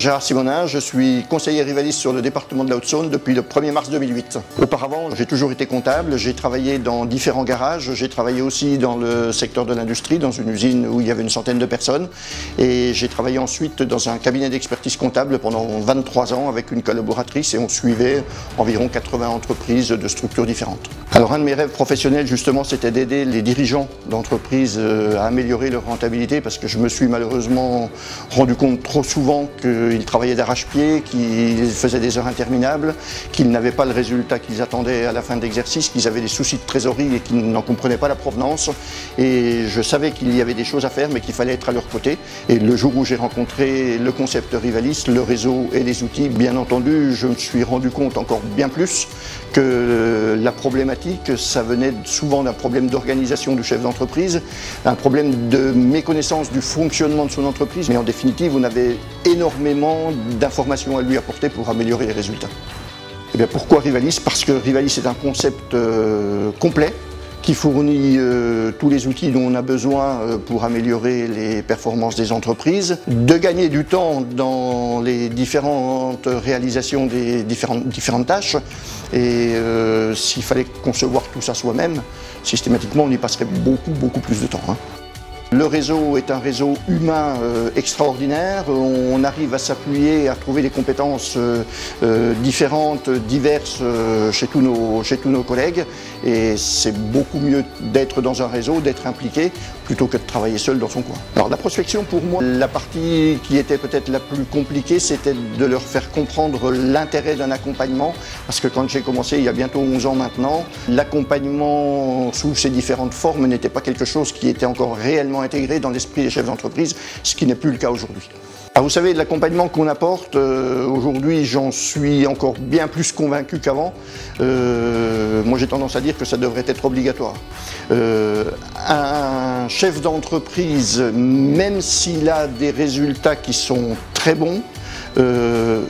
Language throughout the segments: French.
Gérard Simonin, je suis conseiller rivaliste sur le département de la Haute-Saône depuis le 1er mars 2008. Auparavant, j'ai toujours été comptable, j'ai travaillé dans différents garages, j'ai travaillé aussi dans le secteur de l'industrie, dans une usine où il y avait une centaine de personnes, et j'ai travaillé ensuite dans un cabinet d'expertise comptable pendant 23 ans avec une collaboratrice et on suivait environ 80 entreprises de structures différentes. Alors un de mes rêves professionnels justement c'était d'aider les dirigeants d'entreprises à améliorer leur rentabilité parce que je me suis malheureusement rendu compte trop souvent qu'ils travaillaient d'arrache-pied, qu'ils faisaient des heures interminables, qu'ils n'avaient pas le résultat qu'ils attendaient à la fin de l'exercice, qu'ils avaient des soucis de trésorerie et qu'ils n'en comprenaient pas la provenance. Et je savais qu'il y avait des choses à faire mais qu'il fallait être à leur côté. Et le jour où j'ai rencontré le concept Rivalis, le réseau et les outils, bien entendu, je me suis rendu compte encore bien plus que la problématique, ça venait souvent d'un problème d'organisation du chef d'entreprise, un problème de méconnaissance du fonctionnement de son entreprise, mais en définitive, on avait énormément d'informations à lui apporter pour améliorer les résultats. Et bien pourquoi Rivalis? Parce que Rivalis est un concept complet, qui fournit tous les outils dont on a besoin pour améliorer les performances des entreprises, de gagner du temps dans les différentes réalisations des différentes tâches. Et s'il fallait concevoir tout ça soi-même, systématiquement on y passerait beaucoup plus de temps. Le réseau est un réseau humain extraordinaire, on arrive à s'appuyer, à trouver des compétences différentes, diverses chez tous nos collègues et c'est beaucoup mieux d'être dans un réseau, d'être impliqué plutôt que de travailler seul dans son coin. Alors la prospection pour moi, la partie qui était peut-être la plus compliquée, c'était de leur faire comprendre l'intérêt d'un accompagnement parce que quand j'ai commencé il y a bientôt 11 ans maintenant, l'accompagnement sous ses différentes formes n'était pas quelque chose qui était encore réellement intégré dans l'esprit des chefs d'entreprise, ce qui n'est plus le cas aujourd'hui. Alors vous savez, l'accompagnement qu'on apporte, aujourd'hui j'en suis encore bien plus convaincu qu'avant. Moi j'ai tendance à dire que ça devrait être obligatoire. Un chef d'entreprise, même s'il a des résultats qui sont très bons,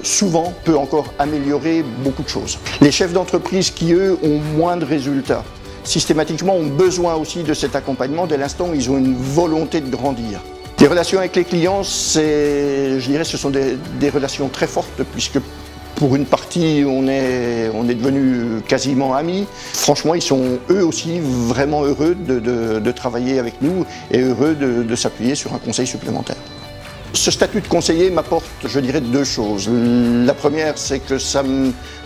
souvent peut encore améliorer beaucoup de choses. Les chefs d'entreprise qui eux ont moins de résultats, systématiquement ont besoin aussi de cet accompagnement dès l'instant où ils ont une volonté de grandir. Les relations avec les clients, je dirais, ce sont des relations très fortes puisque pour une partie, on est devenus quasiment amis. Franchement, ils sont eux aussi vraiment heureux de travailler avec nous et heureux de s'appuyer sur un conseil supplémentaire. Ce statut de conseiller m'apporte, je dirais, deux choses. La première, c'est que ça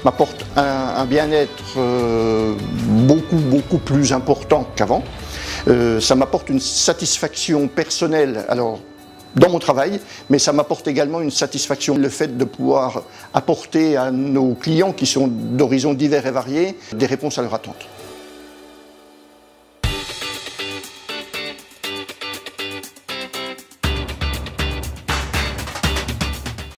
m'apporte un bien-être beaucoup plus important qu'avant. Ça m'apporte une satisfaction personnelle, alors dans mon travail, mais ça m'apporte également une satisfaction, le fait de pouvoir apporter à nos clients qui sont d'horizons divers et variés des réponses à leurs attentes.